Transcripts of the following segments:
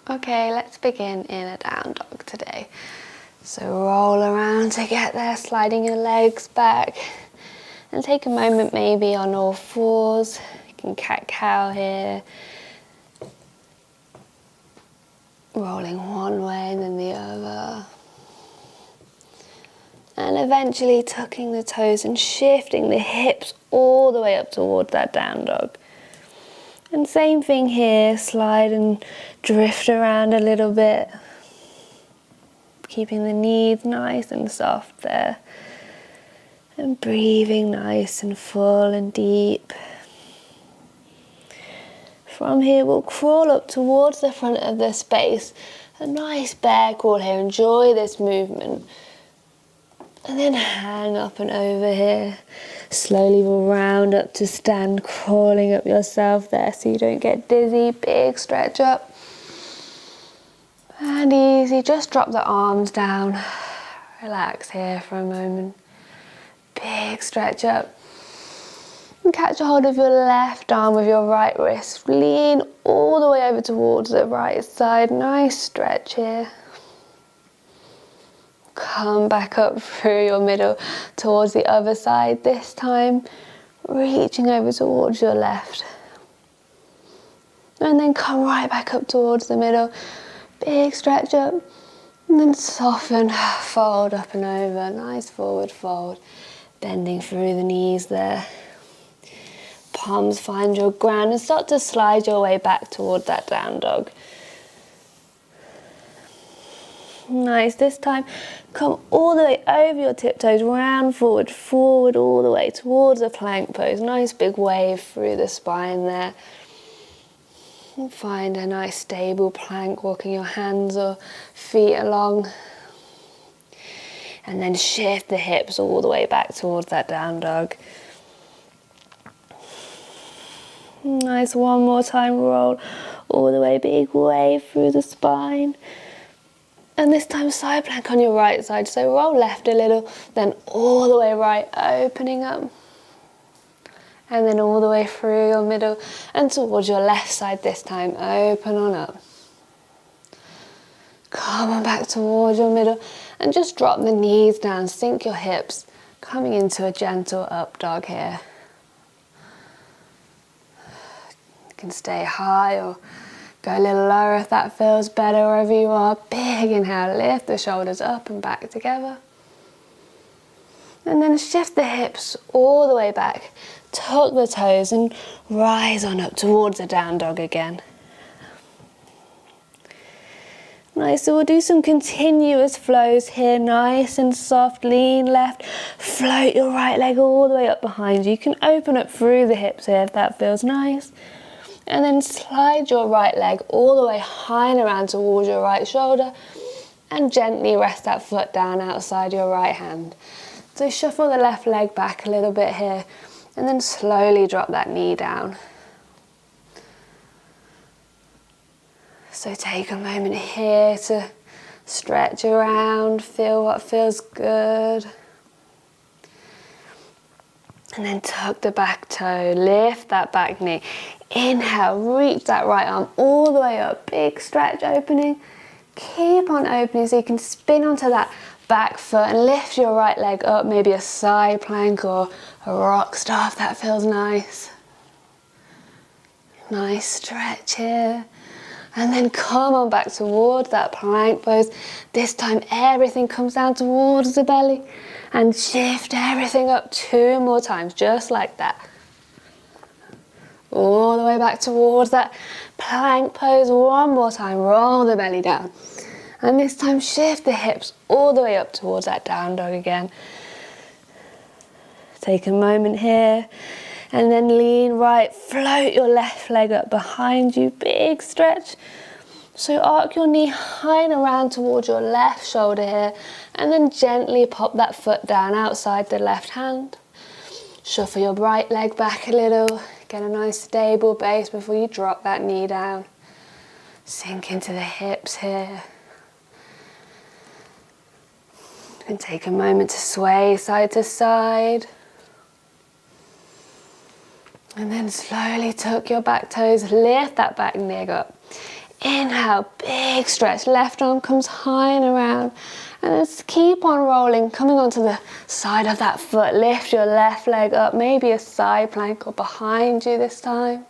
Okay, let's begin in a down dog today. So roll around to get there, sliding your legs back. And take a moment maybe on all fours. You can cat-cow here. Rolling one way and then the other. And eventually tucking the toes and shifting the hips all the way up towards that down dog. And same thing here, slide and drift around a little bit. Keeping the knees nice and soft there. And breathing nice and full and deep. From here we'll crawl up towards the front of the space. A nice bear crawl here, enjoy this movement. And then hang up and over here. Slowly we'll round up to stand, crawling up yourself there so you don't get dizzy. Big stretch up. And easy, just drop the arms down. Relax here for a moment. Big stretch up. And catch a hold of your left arm with your right wrist. Lean all the way over towards the right side. Nice stretch here. Come back up through your middle towards the other side. This time, reaching over towards your left. And then come right back up towards the middle. Big stretch up. And then soften, fold up and over. Nice forward fold. Bending through the knees there. Palms find your ground and start to slide your way back towards that down dog. Nice, this time come all the way over your tiptoes, round forward, forward all the way towards a plank pose. Nice big wave through the spine there. And find a nice stable plank, walking your hands or feet along. And then shift the hips all the way back towards that down dog. Nice, one more time, roll all the way, big wave through the spine. And this time side plank on your right side, so roll left a little, then all the way right, opening up. And then all the way through your middle and towards your left side this time, open on up. Come on back towards your middle and just drop the knees down, sink your hips, coming into a gentle up dog here. You can stay high or go a little lower if that feels better wherever you are. Big inhale, lift the shoulders up and back together. And then shift the hips all the way back. Tuck the toes and rise on up towards the down dog again. Nice, so we'll do some continuous flows here, nice and soft. Lean left, float your right leg all the way up behind you. You can open up through the hips here if that feels nice. And then slide your right leg all the way high and around towards your right shoulder and gently rest that foot down outside your right hand. So shuffle the left leg back a little bit here and then slowly drop that knee down. So take a moment here to stretch around, feel what feels good. And then tuck the back toe, lift that back knee. Inhale, reach that right arm all the way up. Big stretch opening. Keep on opening so you can spin onto that back foot and lift your right leg up. Maybe a side plank or a rock star if that feels nice. Nice stretch here. And then come on back towards that plank pose. This time everything comes down towards the belly. And shift everything up 2 more times, just like that. All the way back towards that plank pose. One more time, roll the belly down. And this time shift the hips all the way up towards that down dog again. Take a moment here. And then lean right, float your left leg up behind you, big stretch. So arc your knee high and around towards your left shoulder here, and then gently pop that foot down outside the left hand. Shuffle your right leg back a little, get a nice stable base before you drop that knee down. Sink into the hips here. And take a moment to sway side to side. And then slowly tuck your back toes, lift that back leg up. Inhale, big stretch. Left arm comes high and around. And just keep on rolling, coming onto the side of that foot. Lift your left leg up, maybe a side plank or behind you this time.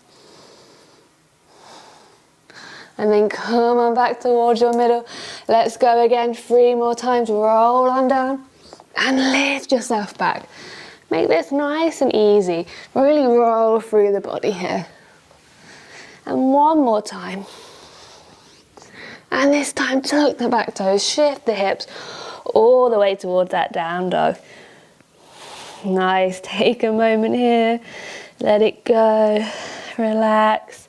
And then come on back towards your middle. Let's go again, 3 more times. Roll on down and lift yourself back. Make this nice and easy. Really roll through the body here. And 1 more time. And this time, tuck the back toes, shift the hips all the way towards that down dog. Nice, take a moment here, let it go, relax.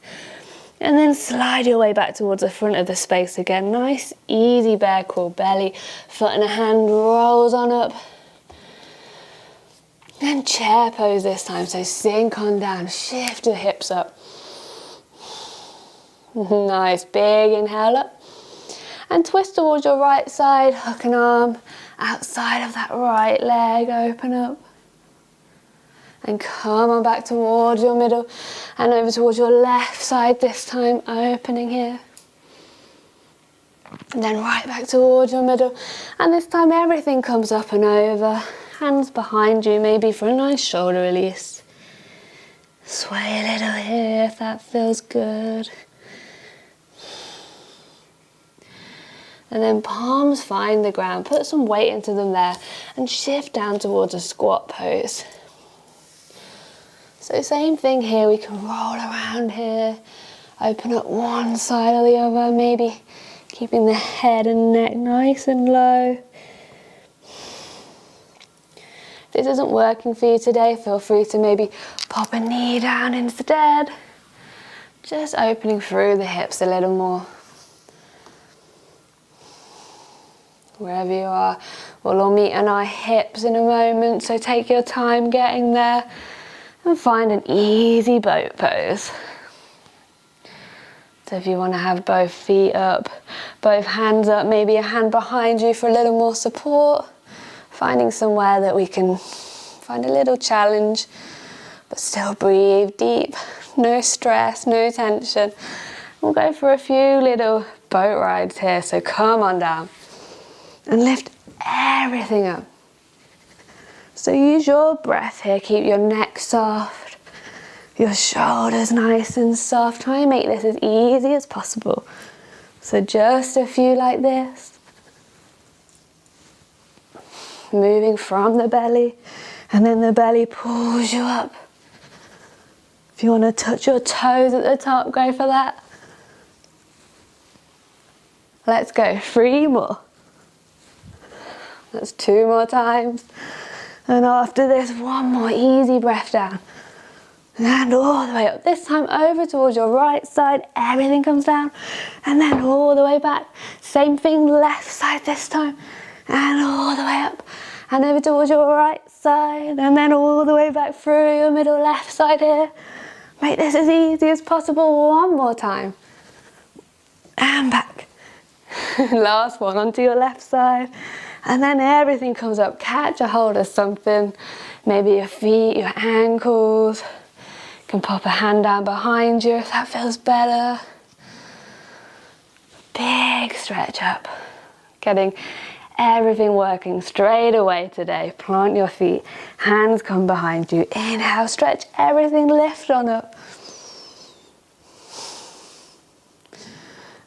And then slide your way back towards the front of the space again. Nice, easy bear crawl, belly, foot and a hand rolls on up. And chair pose this time, so sink on down, shift the hips up. Nice, big inhale up. And twist towards your right side, hook an arm outside of that right leg, open up. And come on back towards your middle and over towards your left side this time, opening here. And then right back towards your middle. And this time everything comes up and over. Hands behind you, maybe for a nice shoulder release. Sway a little here if that feels good. And then palms find the ground, put some weight into them there and shift down towards a squat pose. So same thing here, we can roll around here, open up one side or the other, maybe keeping the head and neck nice and low. If this isn't working for you today, feel free to maybe pop a knee down instead. Just opening through the hips a little more. Wherever you are, we'll all meet on our hips in a moment, so take your time getting there and find an easy boat pose. So if you want to have both feet up, both hands up, maybe a hand behind you for a little more support, finding somewhere that we can find a little challenge, but still breathe deep, no stress, no tension. We'll go for a few little boat rides here, so come on down. And lift everything up. So use your breath here, keep your neck soft, your shoulders nice and soft. Try and make this as easy as possible. So just a few like this. Moving from the belly, and then the belly pulls you up. If you want to touch your toes at the top, go for that. Let's go, 3 more. That's 2 more times. And after this, 1 more easy breath down. And all the way up. This time over towards your right side. Everything comes down. And then all the way back. Same thing, left side this time. And all the way up. And over towards your right side. And then all the way back through your middle left side here. Make this as easy as possible. 1 more time. And back. Last one, onto your left side. And then everything comes up. Catch a hold of something. Maybe your feet, your ankles. You can pop a hand down behind you if that feels better. Big stretch up. Getting everything working straight away today. Plant your feet. Hands come behind you. Inhale, stretch everything, lift on up.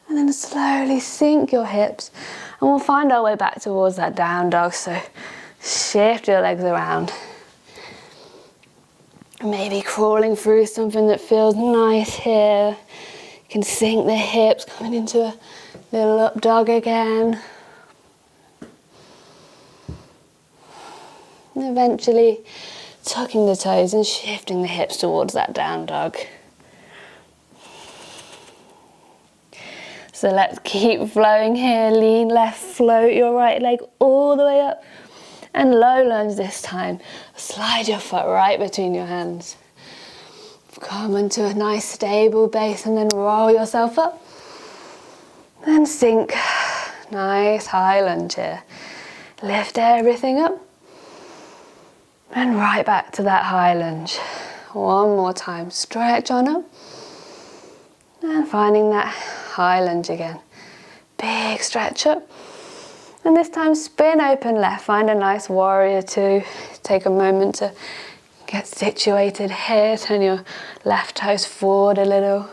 And then slowly sink your hips. And we'll find our way back towards that down dog. So shift your legs around. Maybe crawling through something that feels nice here. You can sink the hips, coming into a little up dog again. And eventually tucking the toes and shifting the hips towards that down dog. So let's keep flowing here. Lean left, float your right leg all the way up. And low lunge this time. Slide your foot right between your hands. Come into a nice stable base and then roll yourself up. And sink. Nice high lunge here. Lift everything up. And right back to that high lunge. 1 more time. Stretch on up. And finding that high lunge again. Big stretch up. And this time spin open left, find a nice warrior two. Take a moment to get situated here, turn your left toes forward a little.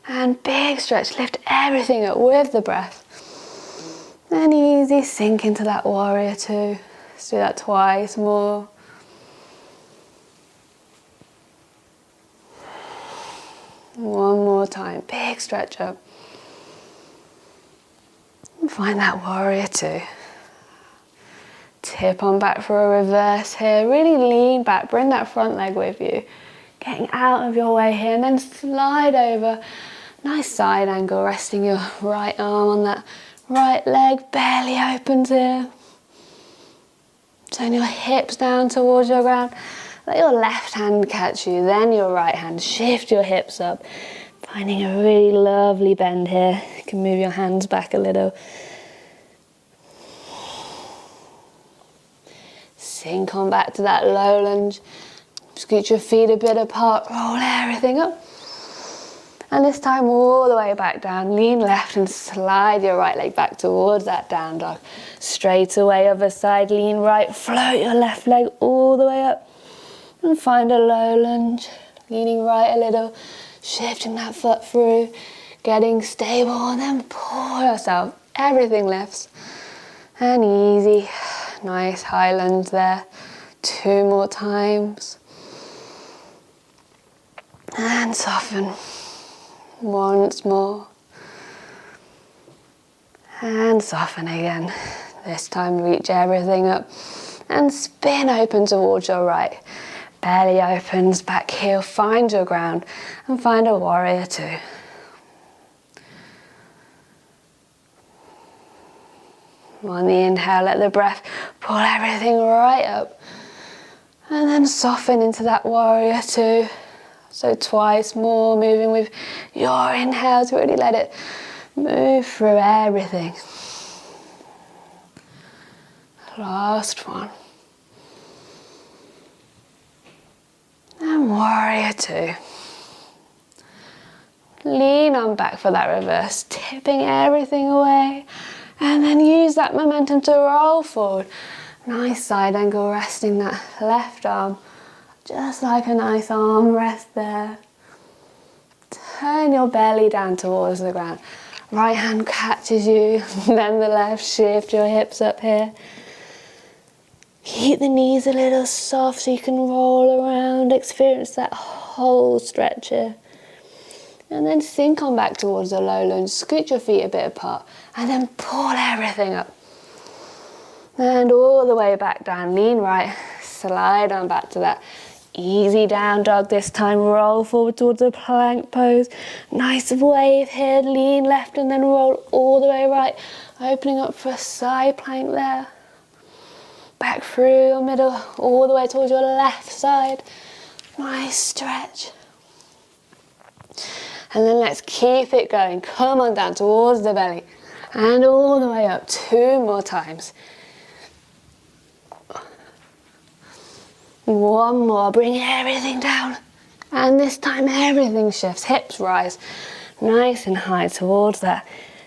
And big stretch, lift everything up with the breath. And easy, sink into that warrior two. Let's do that twice more. One more time, big stretch up. And find that warrior two. Tip on back for a reverse here. Really lean back, bring that front leg with you. Getting out of your way here and then slide over. Nice side angle, resting your right arm on that right leg, belly opens here. Turn your hips down towards your ground. Let your left hand catch you, then your right hand. Shift your hips up. Finding a really lovely bend here. You can move your hands back a little. Sink on back to that low lunge. Scoot your feet a bit apart, roll everything up. And this time all the way back down. Lean left and slide your right leg back towards that down dog. Straight away other side, lean right, float your left leg all the way up. And find a low lunge, leaning right a little, shifting that foot through, getting stable, and then pull yourself. Everything lifts. And easy, nice high lunge there. 2 more times. And soften. Once more. And soften again. This time reach everything up and spin open towards your right. Belly opens, back heel, find your ground and find a warrior two. On the inhale, let the breath pull everything right up and then soften into that warrior two. So twice more, moving with your inhale to really let it move through everything. Last one. And warrior two. Lean on back for that reverse, tipping everything away. And then use that momentum to roll forward. Nice side angle, resting that left arm. Just like a nice arm rest there. Turn your belly down towards the ground. Right hand catches you, then the left, shift your hips up here. Keep the knees a little soft so you can roll around, experience that whole stretch here. And then sink on back towards the low lunge, scoot your feet a bit apart, and then pull everything up. And all the way back down, lean right, slide on back to that easy down dog this time, roll forward towards the plank pose. Nice wave here, lean left and then roll all the way right, opening up for a side plank there. Back through your middle, all the way towards your left side. Nice stretch. And then let's keep it going. Come on down towards the belly and all the way up. 2 more times. 1 more, bring everything down. And this time everything shifts, hips rise. Nice and high towards that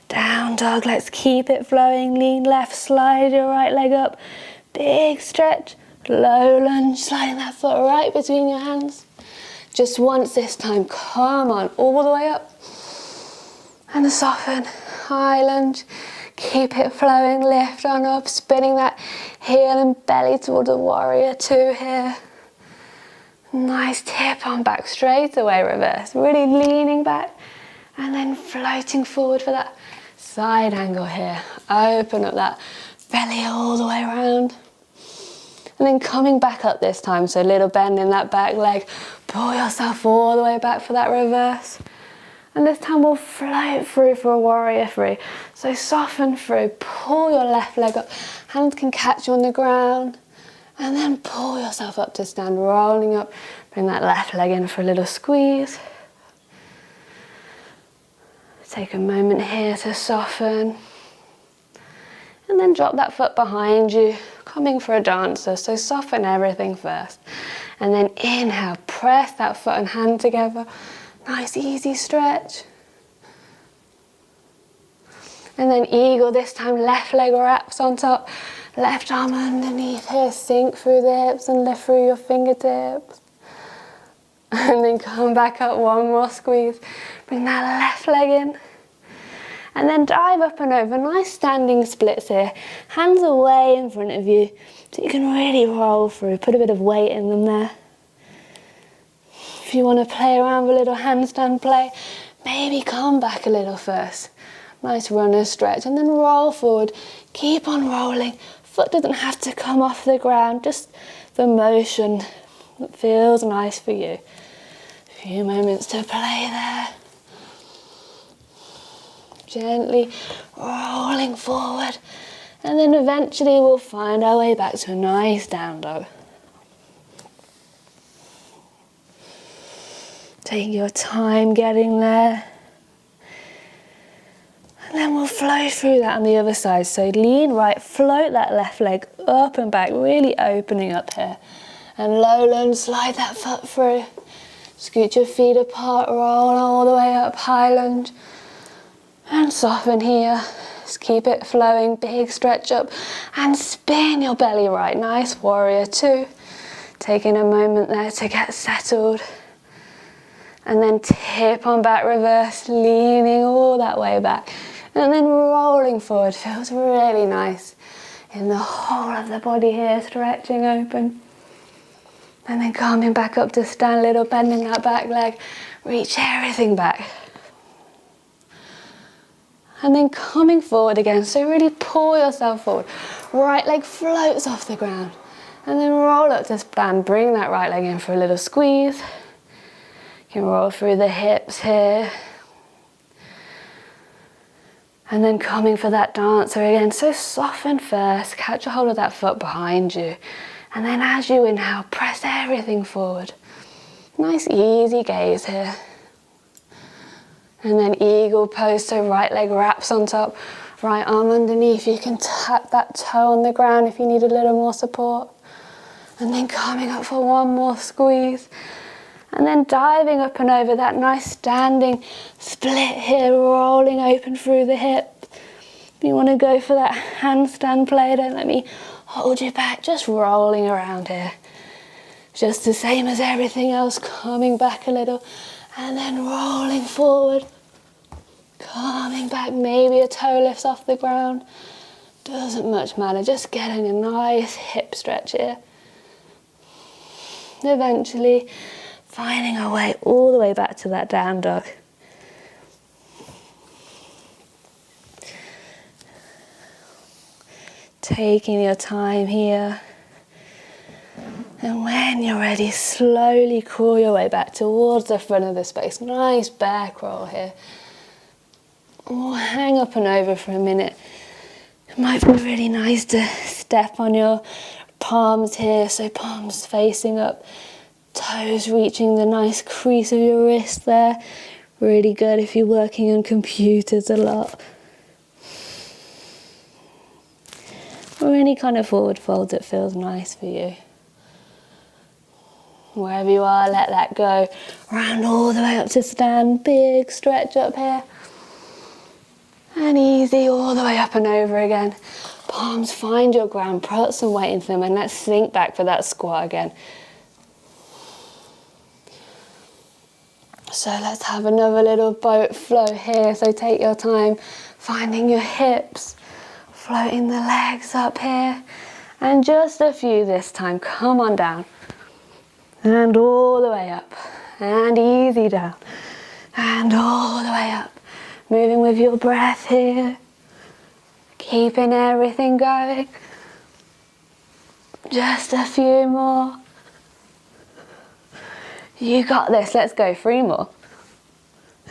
down dog. Let's keep it flowing. Lean left, slide your right leg up. Big stretch, low lunge, sliding that foot right between your hands. Just once this time, come on, all the way up. And soften, high lunge. Keep it flowing, lift on up, spinning that heel and belly towards a warrior two here. Nice tip on back, straight away reverse. Really leaning back and then floating forward for that side angle here. Open up that belly all the way around. And then coming back up this time, so a little bend in that back leg. Pull yourself all the way back for that reverse. And this time we'll float through for a warrior three. So soften through, pull your left leg up. Hands can catch you on the ground. And then pull yourself up to stand, rolling up. Bring that left leg in for a little squeeze. Take a moment here to soften. And then drop that foot behind you, coming for a dancer. So soften everything first. And then inhale, press that foot and hand together. Nice easy stretch. And then eagle this time, left leg wraps on top, left arm underneath here, sink through the hips and lift through your fingertips. And then come back up, one more squeeze. Bring that left leg in. And then dive up and over, nice standing splits here. Hands away in front of you, so you can really roll through, put a bit of weight in them there. If you want to play around with a little handstand play, maybe come back a little first. Nice runner stretch, and then roll forward. Keep on rolling. Foot doesn't have to come off the ground, just the motion that feels nice for you. A few moments to play there. Gently rolling forward, and then eventually we'll find our way back to a nice down dog. Take your time getting there. And then we'll flow through that on the other side. So lean right, float that left leg up and back, really opening up here. And low lunge, slide that foot through. Scoot your feet apart, roll all the way up, high lunge. And soften here. Just keep it flowing, big stretch up. And spin your belly right. Nice warrior two. Taking a moment there to get settled. And then tip on back, reverse, leaning all that way back. And then rolling forward, feels really nice in the whole of the body here, stretching open. And then coming back up to stand, a little bending that back leg, reach everything back. And then coming forward again, so really pull yourself forward. Right leg floats off the ground. And then roll up to stand, bring that right leg in for a little squeeze. You can roll through the hips here. And then coming for that dancer again. So soften first, catch a hold of that foot behind you. And then as you inhale, press everything forward. Nice easy gaze here. And then eagle pose, so right leg wraps on top, right arm underneath. You can tap that toe on the ground if you need a little more support. And then coming up for one more squeeze. And then diving up and over, that nice standing split here, rolling open through the hips. If you want to go for that handstand play, don't let me hold you back, just rolling around here. Just the same as everything else, coming back a little and then rolling forward. Coming back, maybe a toe lifts off the ground. Doesn't much matter, just getting a nice hip stretch here. Eventually, finding our way all the way back to that down dog. Taking your time here. And when you're ready, slowly crawl your way back towards the front of the space. Nice back roll here. Or hang up and over for a minute. It might be really nice to step on your palms here, so palms facing up. Toes reaching the nice crease of your wrist there. Really good if you're working on computers a lot. Or any kind of forward fold that feels nice for you. Wherever you are, let that go. Round all the way up to stand. Big stretch up here. And easy all the way up and over again. Palms find your ground, put some weight into them, and let's sink back for that squat again. So let's have another little boat flow here. So take your time finding your hips, floating the legs up here. And just a few this time. Come on down. And all the way up. And easy down. And all the way up. Moving with your breath here. Keeping everything going. Just a few more. You got this, let's go, 3 more.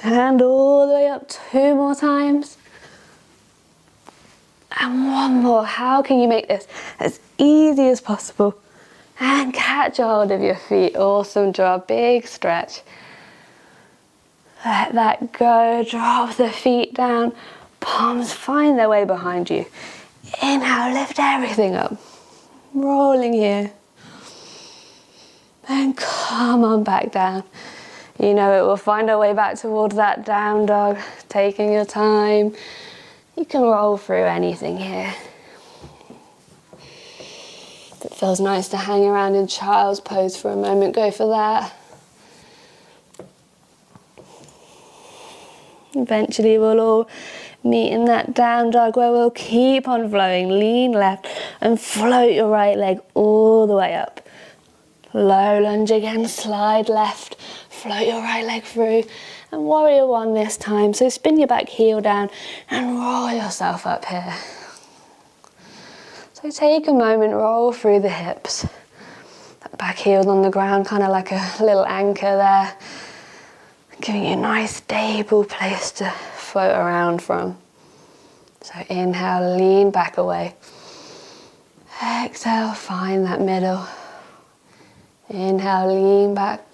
And all the way up, 2 more times. And 1 more. How can you make this as easy as possible? And catch a hold of your feet, awesome job, big stretch. Let that go, drop the feet down, palms find their way behind you. Inhale, lift everything up. Rolling here. Then come on back down. You know it will find our way back towards that down dog, taking your time. You can roll through anything here. If it feels nice to hang around in child's pose for a moment, go for that. Eventually we'll all meet in that down dog where we'll keep on flowing. Lean left and float your right leg all the way up. Low lunge again, slide left, float your right leg through, and warrior one this time. So spin your back heel down and roll yourself up here. So take a moment, roll through the hips. That back heel on the ground, kind of like a little anchor there. Giving you a nice stable place to float around from. So inhale, lean back away. Exhale, find that middle. Inhale, lean back.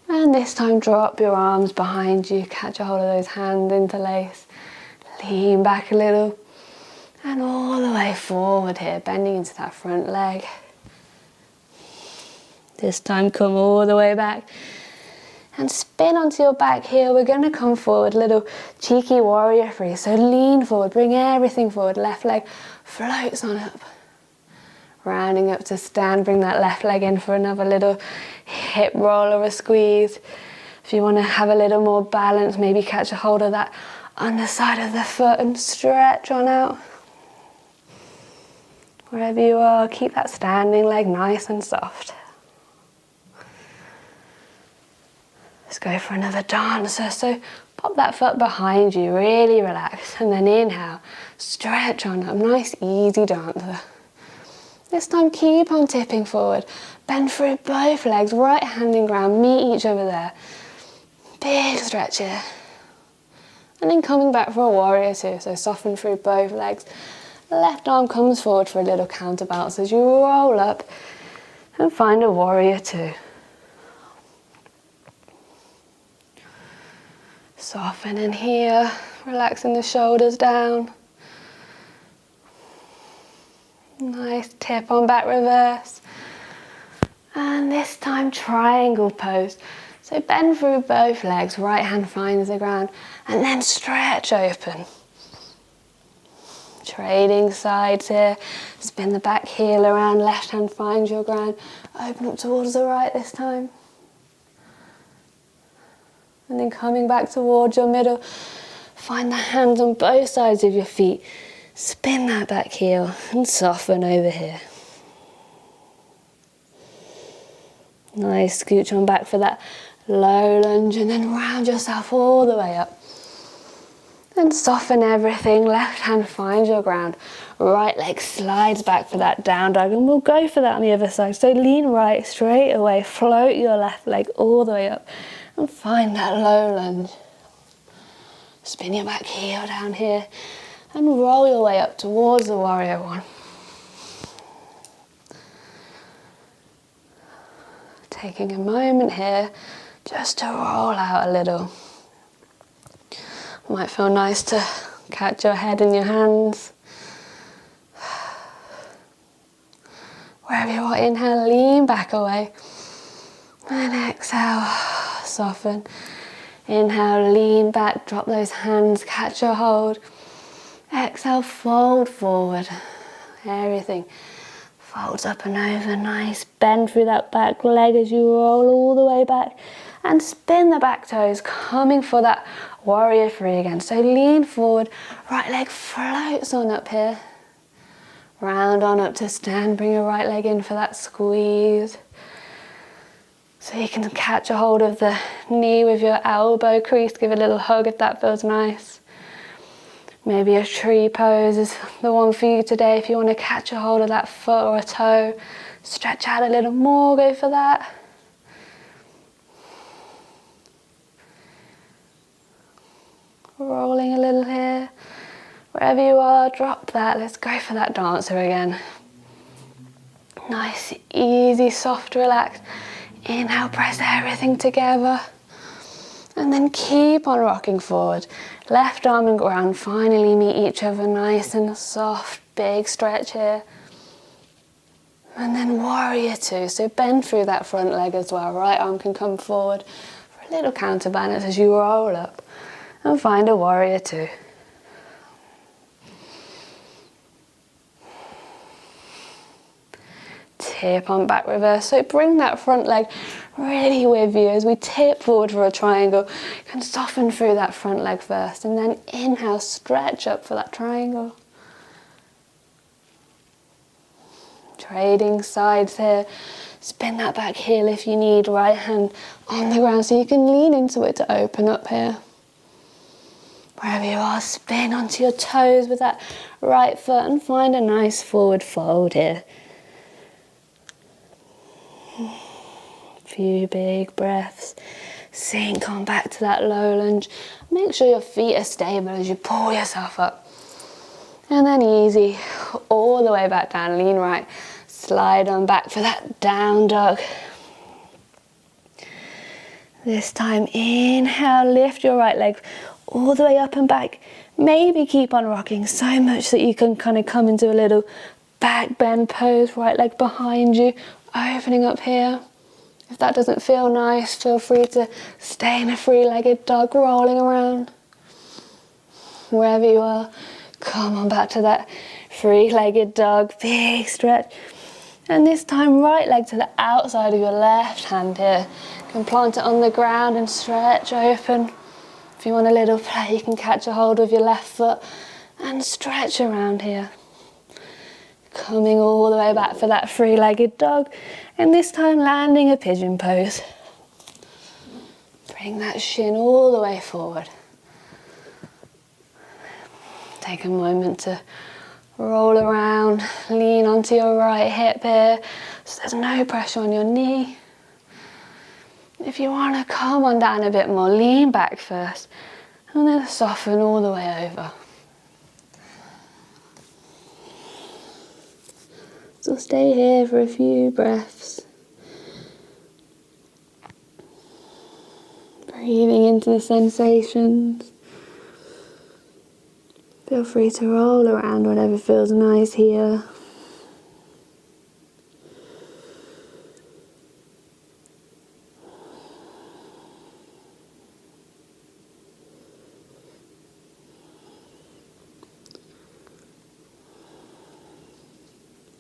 And this time drop your arms behind you. Catch a hold of those hands, interlace. Lean back a little. And all the way forward here, bending into that front leg. This time come all the way back. And spin onto your back heel. We're going to come forward, little cheeky warrior three. So lean forward, bring everything forward. Left leg floats on up. Rounding up to stand, bring that left leg in for another little hip roll or a squeeze. If you want to have a little more balance, maybe catch a hold of that underside of the foot and stretch on out. Wherever you are, keep that standing leg nice and soft. Let's go for another dancer. So pop that foot behind you, really relax, and then inhale, stretch on up, nice easy dancer. This time keep on tipping forward, bend through both legs, right hand in ground, meet each other there. Big stretch here. And then coming back for a warrior two, so soften through both legs. Left arm comes forward for a little counterbalance as you roll up and find a warrior two. Soften in here, relaxing the shoulders down. Nice tip on back reverse. And this time triangle pose. So bend through both legs, right hand finds the ground, and then stretch open. Trading sides here. Spin the back heel around, left hand finds your ground. Open up towards the right this time. And then coming back towards your middle, find the hands on both sides of your feet. Spin that back heel and soften over here. Nice, scooch on back for that low lunge and then round yourself all the way up. And soften everything, left hand finds your ground. Right leg slides back for that down dog and we'll go for that on the other side. So lean right straight away, float your left leg all the way up and find that low lunge. Spin your back heel down here. And roll your way up towards the warrior one. Taking a moment here just to roll out a little. Might feel nice to catch your head in your hands. Wherever you are, inhale, lean back away. And exhale, soften. Inhale, lean back, drop those hands, catch your hold. Exhale, fold forward. Everything folds up and over, nice. Bend through that back leg as you roll all the way back. And spin the back toes, coming for that warrior three again. So lean forward, right leg floats on up here. Round on up to stand, bring your right leg in for that squeeze. So you can catch a hold of the knee with your elbow crease, give a little hug if that feels nice. Maybe a tree pose is the one for you today. If you want to catch a hold of that foot or a toe, stretch out a little more, go for that. Rolling a little here. Wherever you are, drop that. Let's go for that dancer again. Nice, easy, soft, relaxed. Inhale, press everything together. And then keep on rocking forward. Left arm and ground, finally meet each other nice and soft. Big stretch here. And then warrior two. So bend through that front leg as well. Right arm can come forward A little counterbalance as you roll up and find a warrior two. Tip on back reverse. So bring that front leg really with you as we tip forward for a triangle. You can soften through that front leg first and then inhale, stretch up for that triangle. Trading sides here. Spin that back heel if you need. Right hand on the ground so you can lean into it to open up here. Wherever you are, spin onto your toes with that right foot and find a nice forward fold here. Few big breaths. Sink on back to that low lunge. Make sure your feet are stable as you pull yourself up. And then easy, all the way back down, lean right. Slide on back for that down dog. This time, inhale, lift your right leg all the way up and back. Maybe keep on rocking so much that you can kind of come into a little back bend pose, right leg behind you, opening up here. If that doesn't feel nice, feel free to stay in a three-legged dog, rolling around. Wherever you are, come on back to that three-legged dog, big stretch. And this time, right leg to the outside of your left hand here. You can plant it on the ground and stretch open. If you want a little play, you can catch a hold of your left foot and stretch around here. Coming all the way back for that three-legged dog. And this time landing a pigeon pose. Bring that shin all the way forward. Take a moment to roll around, lean onto your right hip here, so there's no pressure on your knee. If you want to come on down a bit more, lean back first, and then soften all the way over. So stay here for a few breaths. Breathing into the sensations. Feel free to roll around whatever feels nice here.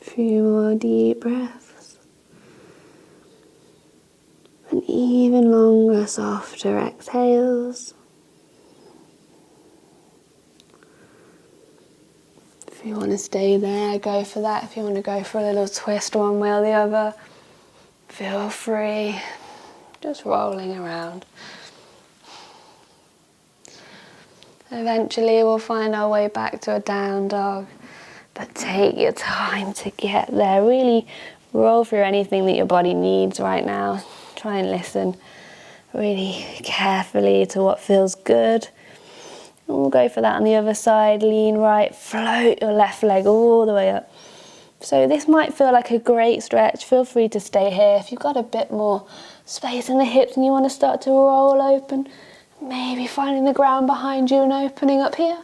Few more deep breaths. And even longer, softer exhales. If you want to stay there, go for that. If you want to go for a little twist one way or the other, feel free. Just rolling around. Eventually we'll find our way back to a down dog, but take your time to get there. Really roll through anything that your body needs right now. Try and listen really carefully to what feels good. And we'll go for that on the other side. Lean right, float your left leg all the way up. So this might feel like a great stretch. Feel free to stay here. If you've got a bit more space in the hips and you want to start to roll open, maybe finding the ground behind you and opening up here.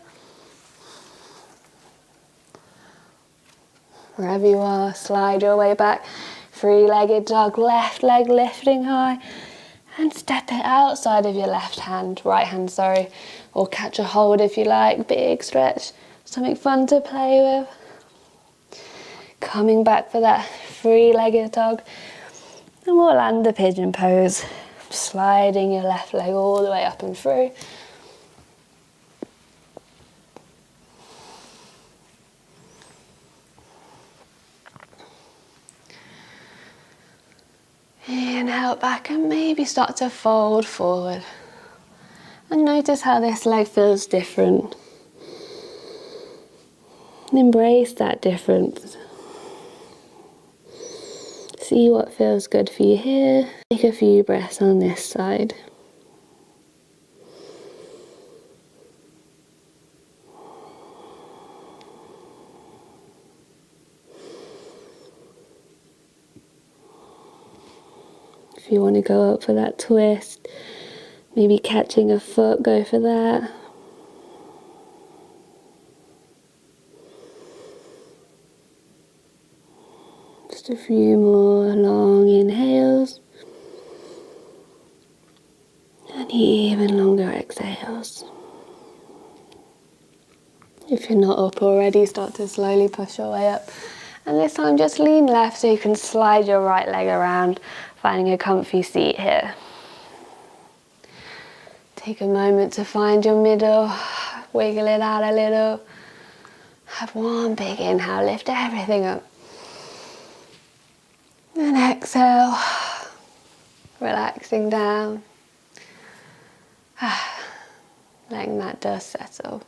Wherever you are, slide your way back. Three-legged dog, left leg lifting high. And step it outside of your right hand, or catch a hold if you like. Big stretch, something fun to play with. Coming back for that three-legged dog. And we'll land the pigeon pose. Sliding your left leg all the way up and through. Inhale back and maybe start to fold forward. And notice how this leg feels different. And embrace that difference. See what feels good for you here. Take a few breaths on this side. If you want to go up for that twist, maybe catching a foot, go for that. Just a few more long inhales. And even longer exhales. If you're not up already, start to slowly push your way up. And this time just lean left so you can slide your right leg around, finding a comfy seat here. Take a moment to find your middle, wiggle it out a little. Have one big inhale, lift everything up. And exhale, relaxing down. Letting that dust settle.